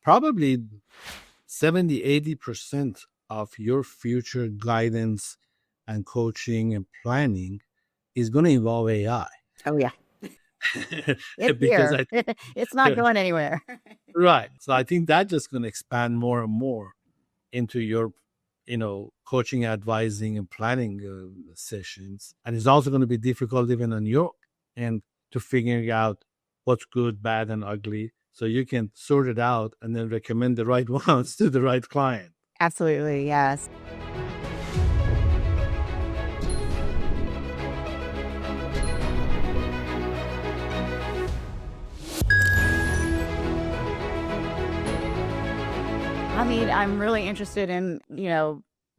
probably 70-80% of your future guidance and coaching and planning is going to involve AI. Oh, yeah. It's Because here. It's not going anywhere. Right. So I think that's just going to expand more and more into your, coaching, advising, and planning sessions. And it's also going to be difficult even on your end to figuring out what's good, bad, and ugly. So you can sort it out and then recommend the right ones to the right client. Absolutely. Yes. Hamid, I'm really interested in,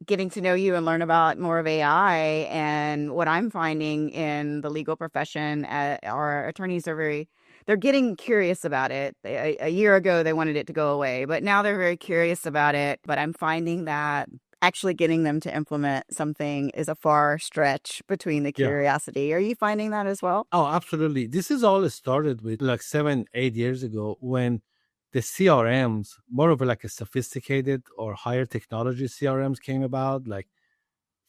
getting to know you and learn about more of AI. And what I'm finding in the legal profession, our attorneys are they're getting curious about it. A year ago, they wanted it to go away, but now they're very curious about it. But I'm finding that actually getting them to implement something is a far stretch between the curiosity. Are you finding that as well? Oh, absolutely. This is all started with like 7-8 years ago when the CRMs, more of like a sophisticated or higher technology CRMs came about, like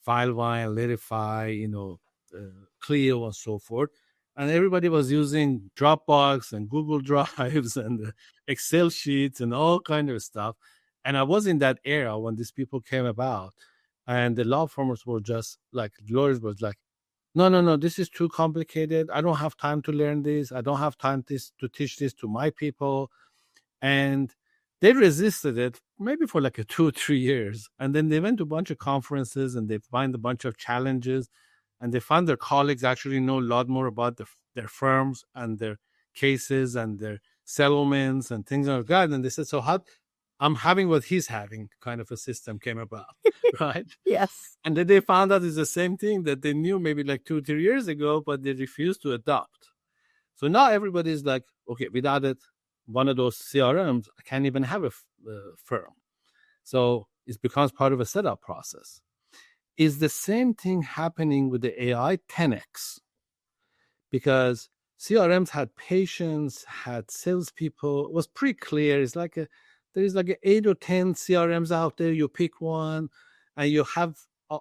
Filevine, Litify, Clio, and so forth. And everybody was using Dropbox and Google Drives and Excel sheets and all kind of stuff. And I was in that era when these people came about. And the law firms were just like, lawyers was like, no, this is too complicated. I don't have time to learn this. I don't have time to teach this to my people. And they resisted it maybe for like 2 or 3 years. And then they went to a bunch of conferences and they find a bunch of challenges. And they found their colleagues actually know a lot more about their firms and their cases and their settlements and things like that. And they said, so how I'm having what he's having kind of a system came about, right? Yes. And then they found out it's the same thing that they knew maybe like 2 or 3 years ago, but they refused to adopt. So now everybody's like, okay, without it, one of those CRMs, I can't even have a firm. So it becomes part of a setup process. Is the same thing happening with the AI 10x? Because CRMs had patients, had salespeople. It was pretty clear. It's like there's like 8 or 10 CRMs out there. You pick one, and you have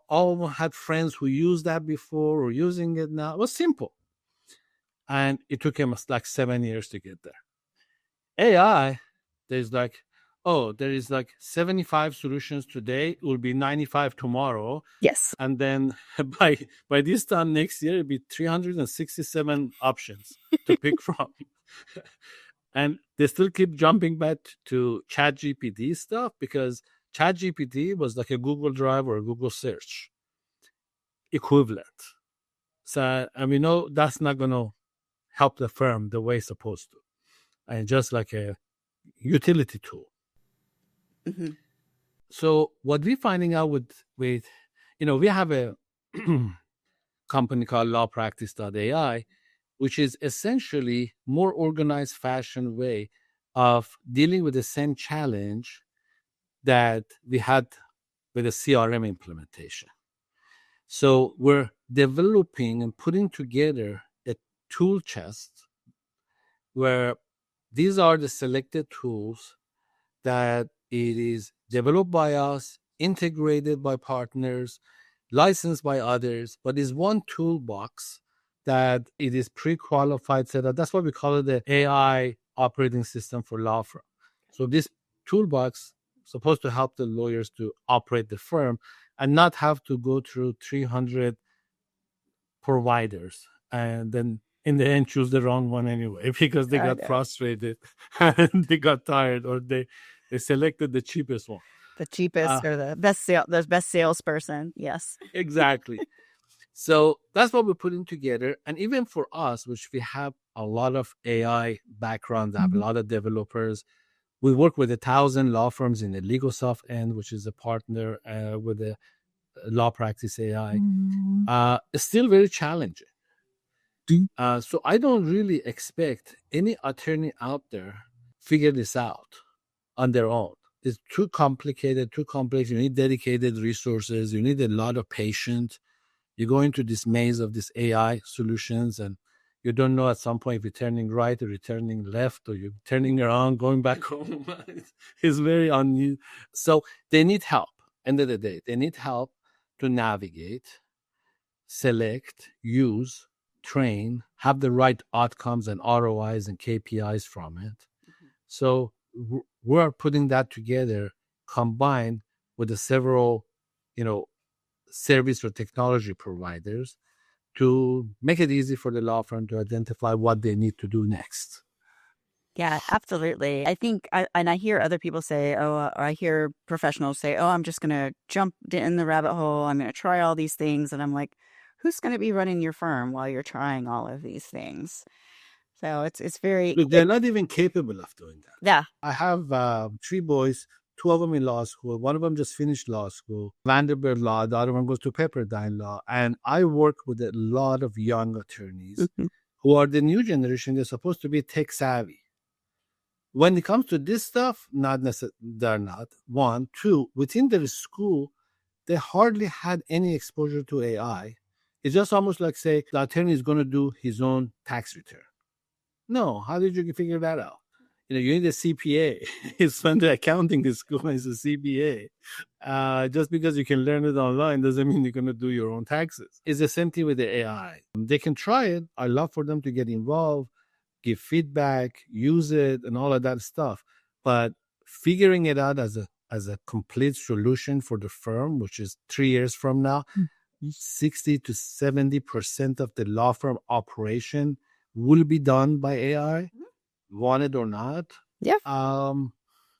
all had friends who used that before or using it now. It was simple, and it took him like 7 years to get there. AI, there's like, there is like 75 solutions today. It will be 95 tomorrow. Yes. And then by this time next year, it'll be 367 options to pick from. And they still keep jumping back to ChatGPT stuff because ChatGPT was like a Google Drive or a Google search equivalent. So, and we know that's not going to help the firm the way it's supposed to. And just like a utility tool. Mm-hmm. So what we're finding out with we have a company called lawpractice.ai, which is essentially more organized fashion way of dealing with the same challenge that we had with the CRM implementation. So we're developing and putting together a tool chest where these are the selected tools that it is developed by us, integrated by partners, licensed by others, but is one toolbox that it is pre-qualified set up. That's why we call it the AI operating system for law firm. So this toolbox is supposed to help the lawyers to operate the firm and not have to go through 300 providers and then in the end choose the wrong one anyway because they got frustrated and they got tired or they selected the cheapest one. The cheapest or the best salesperson. Yes. Exactly. So that's what we're putting together. And even for us, which we have a lot of AI backgrounds, have a lot of developers. We work with 1,000 law firms in the LegalSoft end, which is a partner with the Law Practice AI. It's still very challenging. So I don't really expect any attorney out there figure this out on their own. It's too complicated, too complex. You need dedicated resources. You need a lot of patience. You go into this maze of these AI solutions and You don't know at some point if you're turning right or you're turning left or you're turning around, going back home. It's very unusual. So they need help. End of the day, they need help to navigate, select, use, train, have the right outcomes and ROIs and KPIs from it. So we're putting that together, combined with the several, service or technology providers to make it easy for the law firm to identify what they need to do next. Yeah, absolutely. I think, and I hear other people say, or I hear professionals say, I'm just going to jump in the rabbit hole. I'm going to try all these things. And I'm like, who's going to be running your firm while you're trying all of these things? So it's very, Look, they're not even capable of doing that. yeah. I have 3 boys, 2 of them in law school. One of them just finished law school, Vanderbilt Law. The other one goes to Pepperdine Law. And I work with a lot of young attorneys who are the new generation. They're supposed to be tech savvy. When it comes to this stuff, not necessarily, they're not. 1, 2, within their school, they hardly had any exposure to AI. It's just almost like, say, the attorney is going to do his own tax return. No, how did you figure that out? You need a CPA. It's when the accounting is school is a CPA. Just because you can learn it online doesn't mean you're going to do your own taxes. It's the same thing with the AI. They can try it. I love for them to get involved, give feedback, use it, and all of that stuff. But figuring it out as a complete solution for the firm, which is 3 years from now, 60 to 70% of the law firm operation will be done by AI, want it or not. Yeah.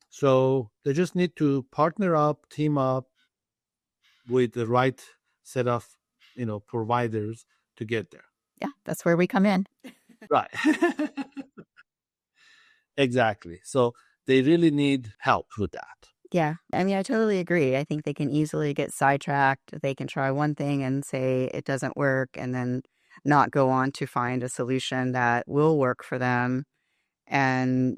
So they just need to partner up, team up with the right set of, providers to get there. Yeah, that's where we come in. Right. Exactly. So they really need help with that. Yeah. I mean, I totally agree. I think they can easily get sidetracked. They can try one thing and say it doesn't work and then not go on to find a solution that will work for them. And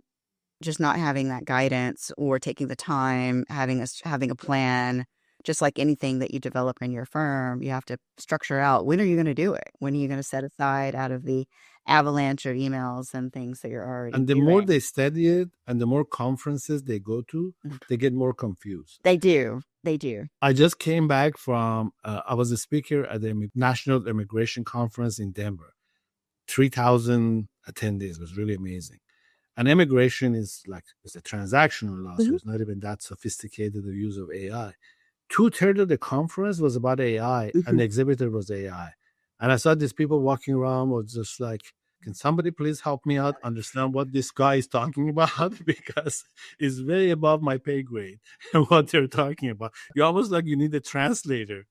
just not having that guidance or taking the time, having a plan, just like anything that you develop in your firm, you have to structure out, when are you going to do it? When are you going to set aside out of the avalanche of emails and things that you're already And the doing? more they study it and the more conferences they go to, they get more confused. They do. They do. I just came back from, I was a speaker at the National Immigration Conference in Denver. 3,000 attendees. It was really amazing. And immigration is it's a transactional law, so it's not even that sophisticated, the use of AI. 2/3 of the conference was about AI, and the exhibitor was AI. And I saw these people walking around was just like, can somebody please help me out understand what this guy is talking about? Because it's very above my pay grade what they're talking about. You almost like you need a translator.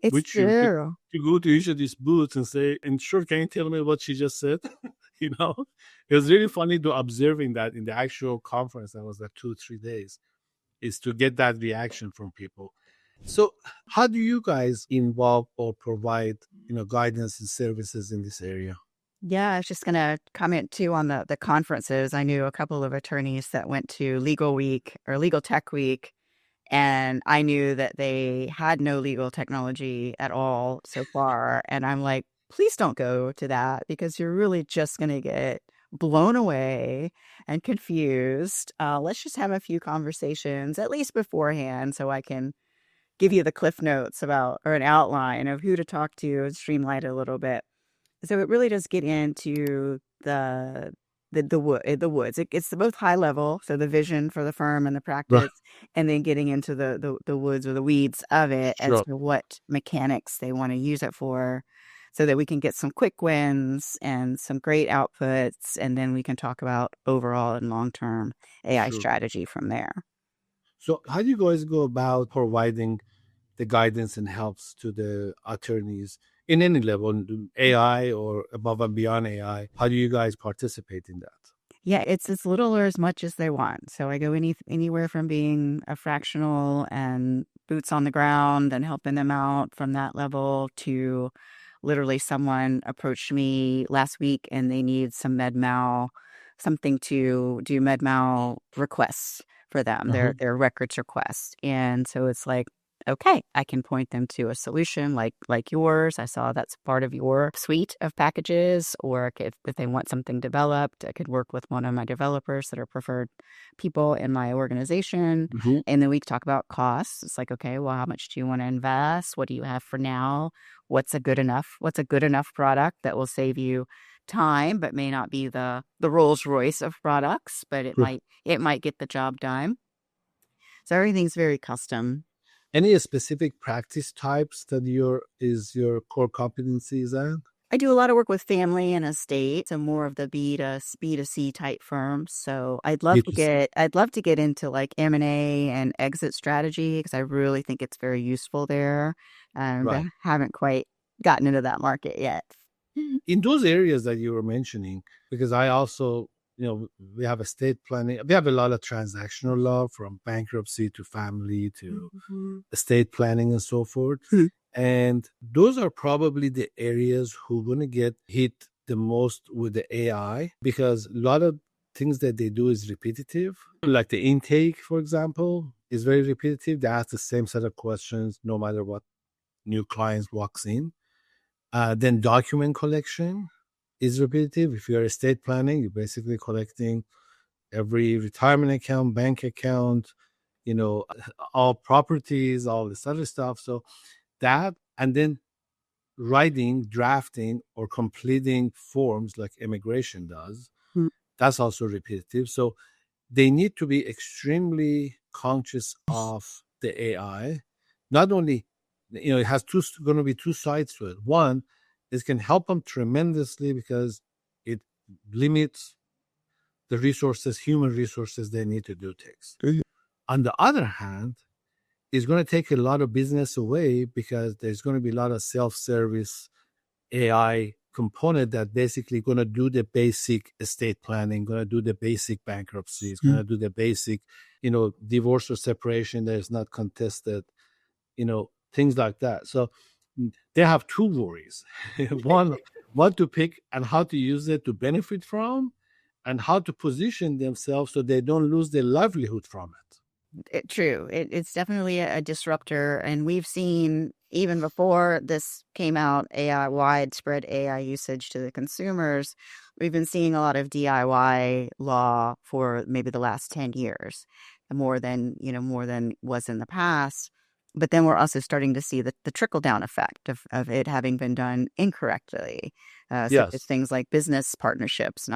It's true. You go to each of these booths and say, and sure, can you tell me what she just said? It was really funny to observing that in the actual conference that was like 2-3 days, is to get that reaction from people. So how do you guys involve or provide, guidance and services in this area? Yeah, I was just going to comment too on the conferences. I knew a couple of attorneys that went to Legal Week or Legal Tech Week, and I knew that they had no legal technology at all so far. And I'm like, please don't go to that because you're really just going to get blown away and confused. Let's just have a few conversations, at least beforehand, so I can give you the cliff notes about or an outline of who to talk to and streamline it a little bit. So it really does get into the woods. It's the both high level, so the vision for the firm and the practice, and then getting into the woods or the weeds of it as to what mechanics they want to use it for, so that we can get some quick wins and some great outputs, and then we can talk about overall and long-term AI strategy from there. So how do you guys go about providing the guidance and helps to the attorneys in any level, AI or above and beyond AI? How do you guys participate in that? Yeah, it's as little or as much as they want. So I go anywhere from being a fractional and boots on the ground and helping them out from that level to literally someone approached me last week and they need some med-mal, something to do med-mal requests for them, their records requests. And so it's like, okay, I can point them to a solution like yours. I saw that's part of your suite of packages, or if they want something developed, I could work with one of my developers that are preferred people in my organization. Mhm. And then we talk about costs. It's like, okay, well, how much do you want to invest? What do you have for now? What's a good enough product that will save you time, but may not be the Rolls Royce of products, but it might get the job done. So everything's very custom. Any specific practice types that your core competencies at? I do a lot of work with family and estate, so more of the B2C type firms. So B2C. I'd love to get into like M&A and exit strategy because I really think it's very useful there. But Right. haven't quite gotten into that market yet. In those areas that you were mentioning, because I also, we have estate planning, we have a lot of transactional law from bankruptcy to family to Mhm. estate planning and so forth. And those are probably the areas who are going to get hit the most with the AI because a lot of things that they do is repetitive. Like the intake, for example, is very repetitive. They ask the same set of questions no matter what new clients walks in. Then document collection is repetitive. If you're estate planning, you're basically collecting every retirement account, bank account, you know, all properties, all this other stuff. So that, and then writing, drafting, or completing forms like immigration does, Mm. that's also repetitive. So they need to be extremely conscious of the AI. Not only, it has going to be two sides to it. One, it can help them tremendously because it limits the resources, human resources they need to do things. On the other hand, it's going to take a lot of business away because there's going to be a lot of self-service AI component that basically going to do the basic estate planning, going to do the basic bankruptcy, it's going to do the basic, divorce or separation that is not contested, things like that. So they have two worries. One, what to pick and how to use it to benefit from, and how to position themselves so they don't lose their livelihood from it. True. It's definitely a disruptor. And we've seen even before this came out, widespread AI usage to the consumers. We've been seeing a lot of DIY law for maybe the last 10 years, more than was in the past. But then we're also starting to see the trickle down effect of it having been done incorrectly, such as Yes, things like business partnerships and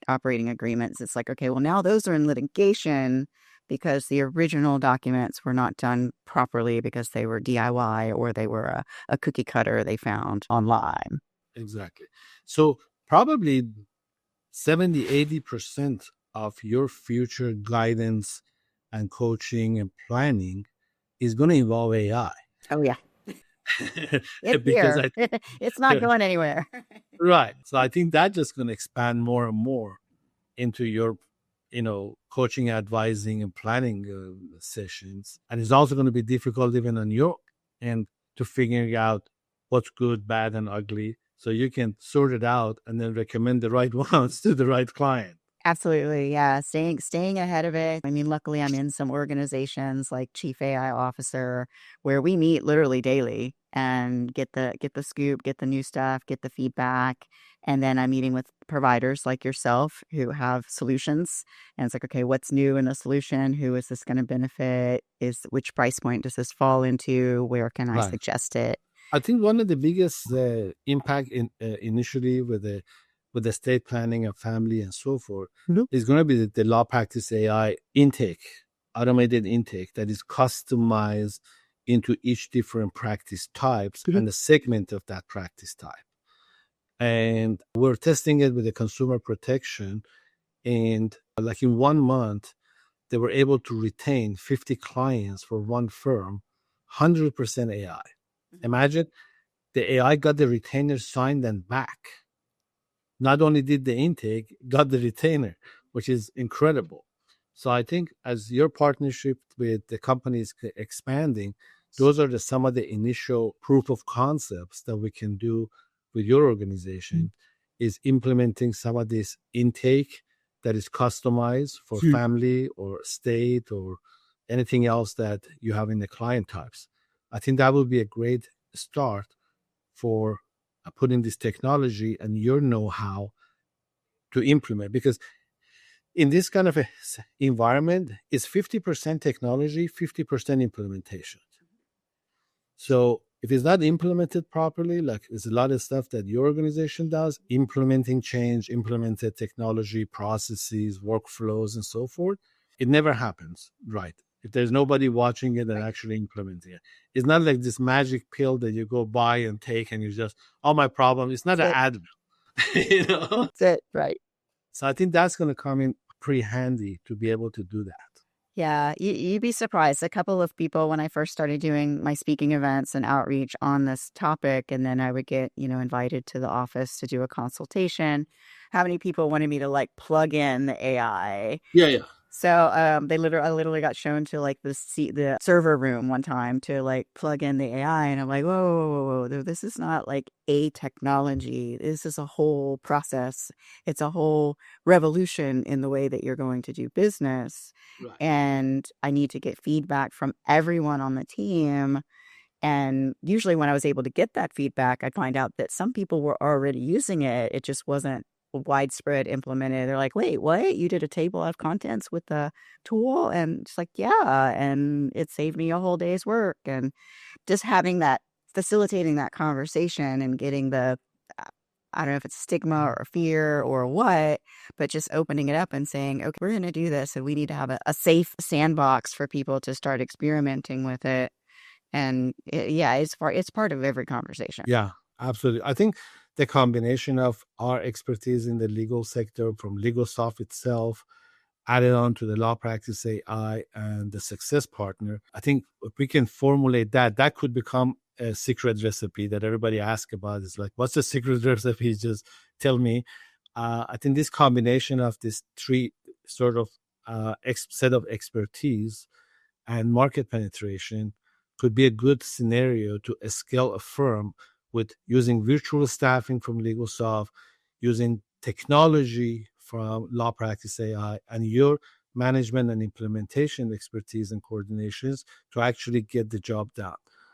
operating agreements. It's like, okay, well, now those are in litigation because the original documents were not done properly because they were DIY or they were a cookie cutter they found online. exactly. So probably 70-80% of your future guidance and coaching and planning is going to involve AI. Oh, yeah. It's Because here. It's not going anywhere. right. So I think that's just going to expand more and more into your, coaching, advising, and planning sessions. And it's also going to be difficult even on your end to figuring out what's good, bad, and ugly. So you can sort it out and then recommend the right ones to the right client. Absolutely. Yeah. Staying ahead of it. I mean, luckily I'm in some organizations like Chief AI Officer where we meet literally daily and get the scoop, get the new stuff, get the feedback. And then I'm meeting with providers like yourself who have solutions. And it's like, okay, what's new in the solution? Who is this going to benefit? Which price point does this fall into? Where can I Right. suggest it? I think one of the biggest impact initially with the estate planning and family and so forth is going to be the law practice AI intake, automated intake that is customized into each different practice types and the segment of that practice type. And we're testing it with the consumer protection. And like in 1 month, they were able to retain 50 clients for one firm, 100% AI. Imagine the AI got the retainer signed and back. Not only did the intake, got the retainer, which is incredible. So I think as your partnership with the companies expanding, those are some of the initial proof of concepts that we can do with your organization is implementing some of this intake that is customized for family or state or anything else that you have in the client types. I think that would be a great start for putting this technology and your know-how to implement. Because in this kind of a environment, it's 50% technology, 50% implementation. So if it's not implemented properly, like there's a lot of stuff that your organization does, implementing change, implemented technology, processes, workflows, and so forth, it never happens right. If there's nobody watching it and actually implementing it, it's not like this magic pill that you go buy and take and you just, oh, my problem. It's not an Advil, you know? That's it, right? So I think that's going to come in pretty handy to be able to do that. Yeah, you'd be surprised. A couple of people, when I first started doing my speaking events and outreach on this topic, and then I would get, invited to the office to do a consultation, how many people wanted me to like plug in the AI? Yeah. So I literally got shown to like the server room one time to like plug in the AI, and I'm like, whoa, this is not like a technology. This is a whole process. It's a whole revolution in the way that you're going to do business. Right. And I need to get feedback from everyone on the team. And usually when I was able to get that feedback, I'd find out that some people were already using it. It just wasn't widespread implemented. They're like, wait, what? You did a table of contents with the tool? And it's like, yeah. And it saved me a whole day's work. And just facilitating that conversation and getting I don't know if it's stigma or fear or what, but just opening it up and saying, okay, we're going to do this. And we need to have a safe sandbox for people to start experimenting with it. And it's part of every conversation. Yeah, absolutely. I think the combination of our expertise in the legal sector from LegalSoft itself, added on to the Law Practice AI and the Success Partner, I think if we can formulate that could become a secret recipe that everybody asks about. Is like, what's the secret recipe? Just tell me. I think this combination of these three sort of set of expertise and market penetration could be a good scenario to scale a firm with using virtual staffing from LegalSoft, using technology from Law Practice AI, and your management and implementation expertise and coordinations to actually get the job done.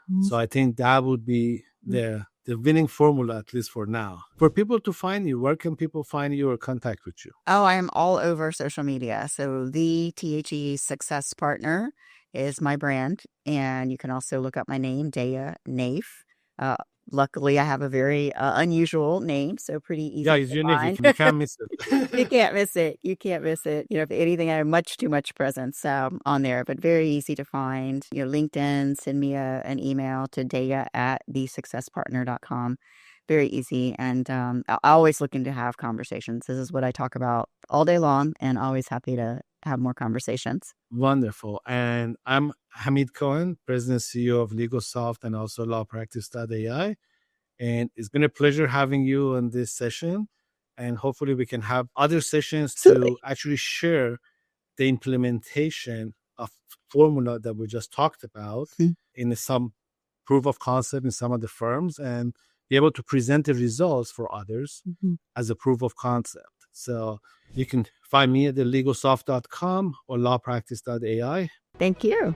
Mm-hmm. So I think that would be the winning formula, at least for now. For people to find you, where can people find you or contact with you? Oh, I am all over social media. So the THE Success Partner is my brand. And you can also look up my name, Daya Naef. Luckily, I have a very unusual name, so pretty easy. Yeah, it's unique. You can't miss it. You can't miss it. You can't miss it. If anything, I have too much presence on there, but very easy to find. LinkedIn, send me an email to daya@thesuccesspartner.com. Very easy. And I'm always looking to have conversations. This is what I talk about all day long, and always happy to have more conversations. Wonderful. And I'm Hamid Kohan, President and CEO of LegalSoft and also LawPractice.ai. And it's been a pleasure having you on this session. And hopefully we can have other sessions to actually share the implementation of formula that we just talked about in some proof of concept in some of the firms, and be able to present the results for others as a proof of concept. So you can find me at thelegalsoft.com or lawpractice.ai. Thank you.